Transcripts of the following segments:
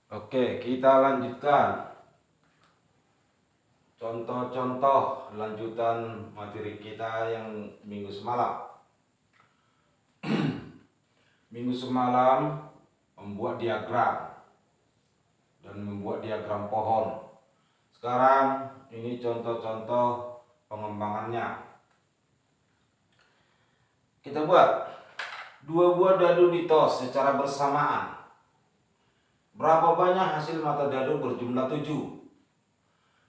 Oke, kita lanjutkan contoh-contoh lanjutan materi kita yang minggu semalam. Minggu semalam membuat diagram dan membuat diagram pohon. Sekarang ini contoh-contoh pengembangannya. Kita buat 2 buah dadu ditos secara bersamaan. Berapa banyak hasil mata dadu berjumlah 7?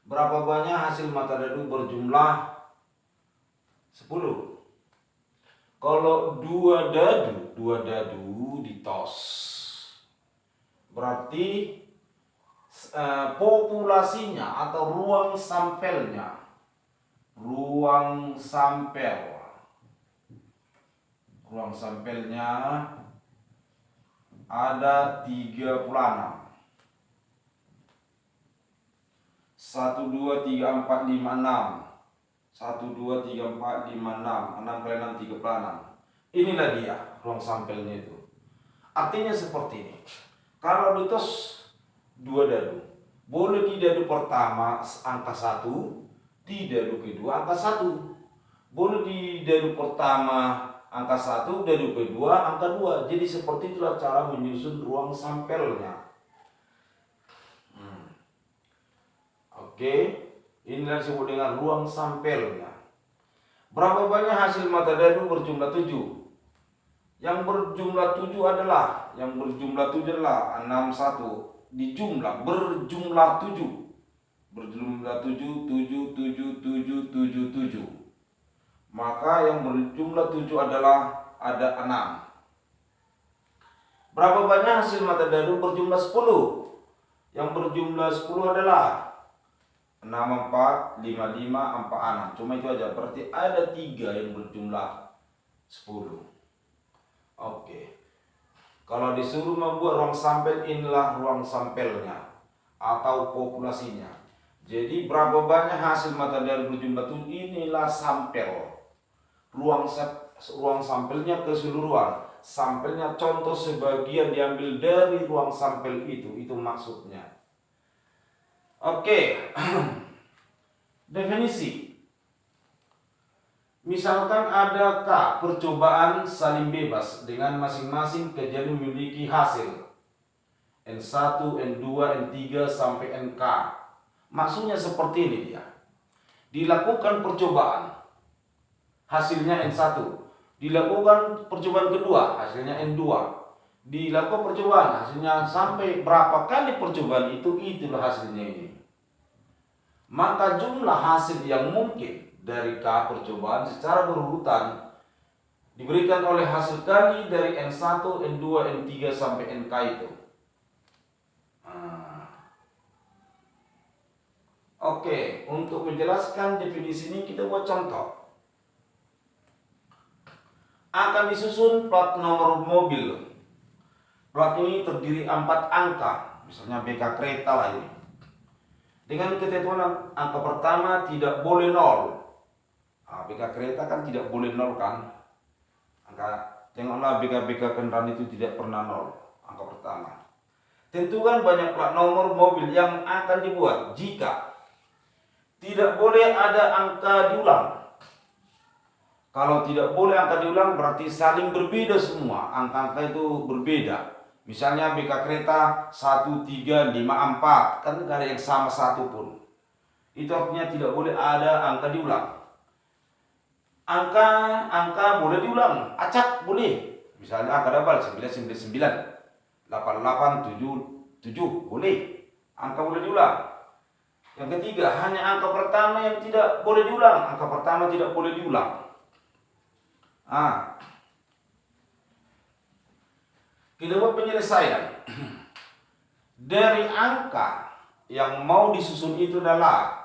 Berapa banyak hasil mata dadu berjumlah 10? Kalau dua dadu ditos, berarti populasinya atau ruang sampelnya ada 36. 1 2 3 4 5 6. 1 2 3 4 5 6. 6 kali 6 36. Inilah dia ruang sampelnya itu. Artinya seperti ini. Kalau ditos 2 dadu, boleh di dadu pertama angka 1, di dadu kedua angka 1. Boleh di dadu pertama angka 1, dadu kedua angka 2. Jadi seperti itulah cara menyusun ruang sampelnya. Oke, inilah disebut dengan ruang sampelnya. Berapa banyak hasil mata dadu berjumlah 7? Yang berjumlah 7 adalah 61 dijumlah berjumlah 7. Berjumlah 7 7 7 7 7 7. Maka yang berjumlah 7 adalah ada 6. Berapa banyak hasil mata dadu berjumlah 10? Yang berjumlah 10 adalah 6 4 5 5 4 6. Cuma itu aja, berarti ada 3 yang berjumlah 10. Oke. Kalau disuruh membuat ruang sampel, inilah ruang sampelnya atau populasinya. Jadi berapa banyak hasil mata dadu berjumlah 7, inilah sampel. Ruang sampelnya keseluruhan. Sampelnya contoh sebagian diambil dari ruang sampel itu maksudnya. Oke. Definisi. Misalkan ada K percobaan saling bebas dengan masing-masing kejadian memiliki hasil N1, N2, N3 sampai NK. Maksudnya seperti ini dia. Dilakukan percobaan, hasilnya N1. Dilakukan percobaan kedua, hasilnya N2. Dilakukan percobaan, hasilnya sampai berapa kali percobaan itulah hasilnya ini. Maka jumlah hasil yang mungkin dari K percobaan secara berurutan diberikan oleh hasil kali dari N1, N2, N3 sampai NK itu. Oke, untuk menjelaskan definisi ini kita buat contoh. Akan disusun plat nomor mobil. Plat ini terdiri 4 angka, misalnya BK kereta lah ini. Dengan ketentuan angka pertama tidak boleh 0. BK kereta kan tidak boleh 0 kan. Tengoklah BK kendaraan itu tidak pernah 0. Angka pertama. Tentukan banyak plat nomor mobil yang akan dibuat. Jika tidak boleh ada angka diulang. Kalau tidak boleh angka diulang berarti saling berbeda semua. Angka-angka itu berbeda. Misalnya BK kereta 1, 3, 5, 4. Kan tidak ada yang sama satu pun. Itu artinya tidak boleh ada angka diulang. Angka boleh diulang. Acak boleh. Misalnya angka double 999, 8877 boleh. Angka boleh diulang. Yang ketiga, hanya angka pertama yang tidak boleh diulang. Angka pertama tidak boleh diulang. Kita buat penyelesaian. Dari angka yang mau disusun itu adalah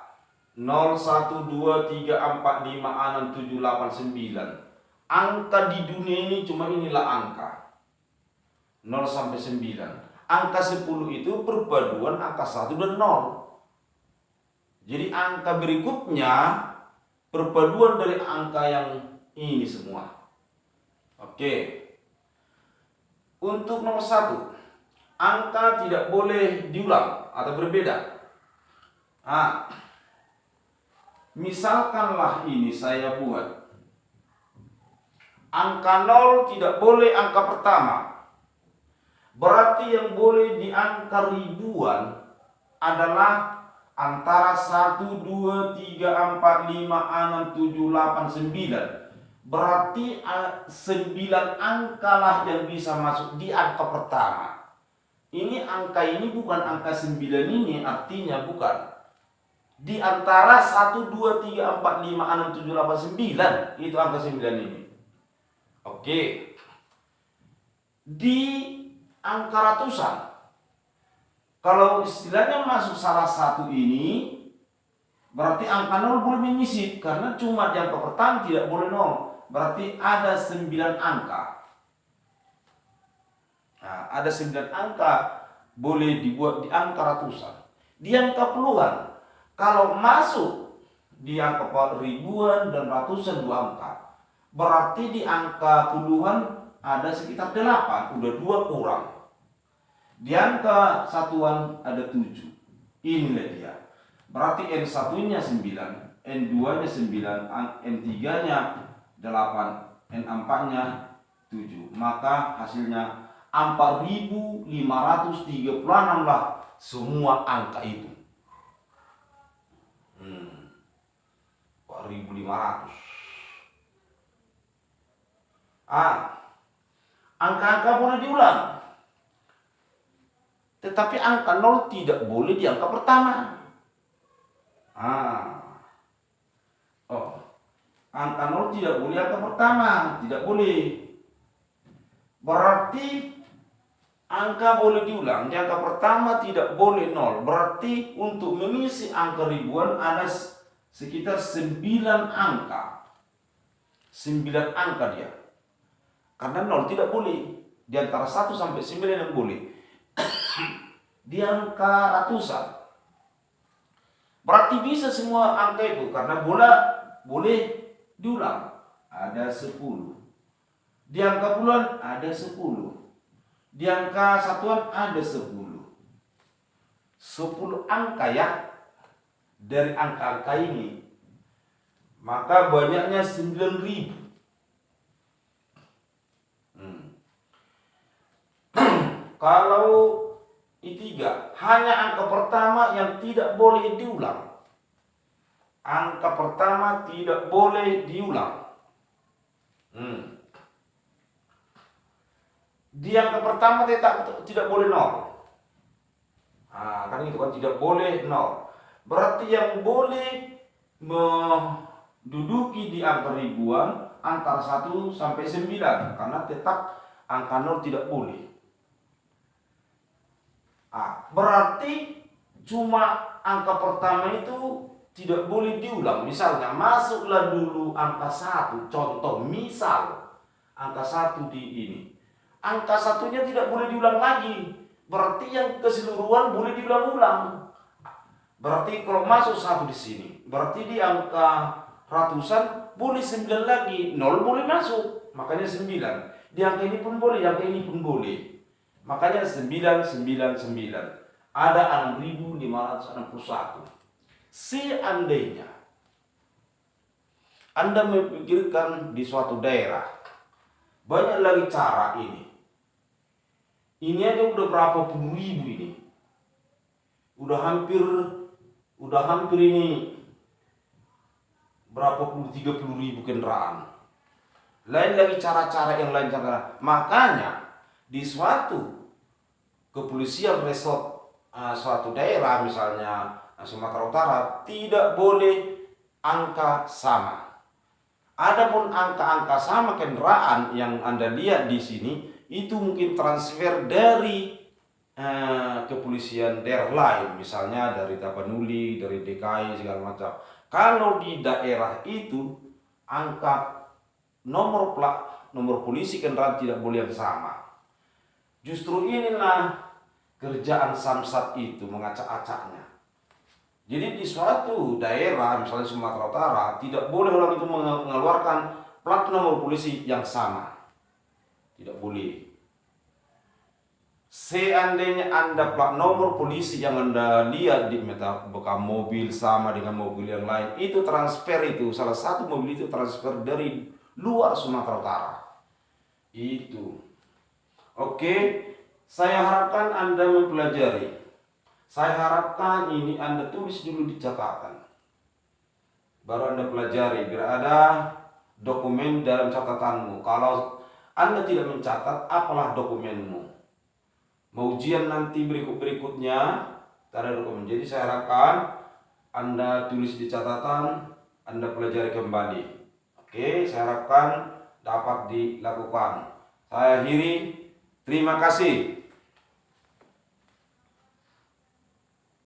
0, 1, 2, 3, 4, 5, 6, 7, 8, 9. Angka di dunia ini cuma inilah angka 0 sampai 9. Angka 10 itu perpaduan angka 1 dan 0. Jadi angka berikutnya perpaduan dari angka yang ini semua. Oke. Untuk nomor 1, angka tidak boleh diulang atau berbeda. Nah, misalkanlah ini saya buat angka 0 tidak boleh angka pertama. Berarti yang boleh di angka ribuan adalah antara 1, 2, 3, 4, 5, 6, 7, 8, 9. Berarti 9 angka lah yang bisa masuk di angka pertama. Ini angka ini bukan angka 9 ini, artinya bukan. Di antara 1, 2, 3, 4, 5, 6, 7, 8, 9. Itu angka 9 ini. Oke. Di angka ratusan, kalau istilahnya masuk salah satu ini, berarti angka 0 boleh menyisip. Karena cuma di angka pertama tidak boleh 0. Berarti ada 9 angka. Nah, ada 9 angka boleh dibuat di angka ratusan. Di angka puluhan, kalau masuk di angka ribuan dan ratusan 2 angka, berarti di angka puluhan ada sekitar 8, udah 2 kurang. Di angka satuan ada 7. Inilah dia. Berarti N1-nya 9, N2-nya 9, N3-nya 8, N4-nya 7. Maka hasilnya 4.536 lah semua angka itu. 4.500. Angka-angka boleh diulang. Tetapi angka 0 tidak boleh di angka pertama. Angka 0 tidak boleh angka pertama, tidak boleh. Berarti angka boleh diulang, di angka pertama tidak boleh 0. Berarti untuk mengisi angka ribuan ada sekitar 9 angka. 9 angka dia. Karena 0 tidak boleh. Di antara 1 sampai 9 yang boleh. Di angka ratusan, berarti bisa semua angka itu, karena boleh diulang. Ada 10. Di angka puluhan ada 10. Di angka satuan ada 10. 10 angka ya. Dari angka-angka ini, maka banyaknya 9.000. Kalau I3 hanya angka pertama yang tidak boleh diulang. Angka pertama tidak boleh diulang. Di angka pertama tidak boleh 0. Kan itu kan tidak boleh 0. Berarti yang boleh menduduki di angka ribuan antara 1 sampai 9, karena tetap angka 0 tidak boleh. Berarti cuma angka pertama itu tidak boleh diulang. Misalnya masuklah dulu angka 1, contoh misal angka 1 di ini. Angka satunya tidak boleh diulang lagi. Berarti yang keseluruhan boleh diulang-ulang. Berarti kalau masuk 1 di sini, berarti di angka ratusan boleh 9 lagi, 0 boleh masuk. Makanya 9. Di angka ini pun boleh, angka ini pun boleh. Makanya 999. Ada 6.561. Seandainya Anda memikirkan di suatu daerah, banyak lagi cara ini. Ini aja udah berapa puluh ribu ini. Udah hampir ini berapa puluh, 30.000 kendaraan. Lain lagi cara-cara yang lain cara. Makanya di suatu kepolisian resort suatu daerah, misalnya Sumatera Utara, tidak boleh angka sama. Adapun angka-angka sama kendaraan yang Anda lihat di sini, itu mungkin transfer dari kepolisian daerah lain, misalnya dari Tapanuli, dari DKI segala macam. Kalau di daerah itu angka nomor polisi kendaraan tidak boleh yang sama. Justru inilah kerjaan Samsat itu, mengacak-acaknya. Jadi di suatu daerah, misalnya Sumatera Utara, tidak boleh orang itu mengeluarkan plat nomor polisi yang sama. Tidak boleh. seandainya Anda plat nomor polisi yang Anda lihat di bekam mobil sama dengan mobil yang lain, itu transfer, itu salah satu mobil itu transfer dari luar Sumatera Utara. Itu. Oke, saya harapkan Anda mempelajari. Saya harapkan ini Anda tulis dulu di catatan. Baru Anda pelajari, biar ada dokumen dalam catatanmu. Kalau Anda tidak mencatat, apalah dokumenmu? Mau ujian nanti berikutnya, tak ada dokumen. Jadi saya harapkan Anda tulis di catatan, Anda pelajari kembali. Oke, saya harapkan dapat dilakukan. Saya akhiri, terima kasih.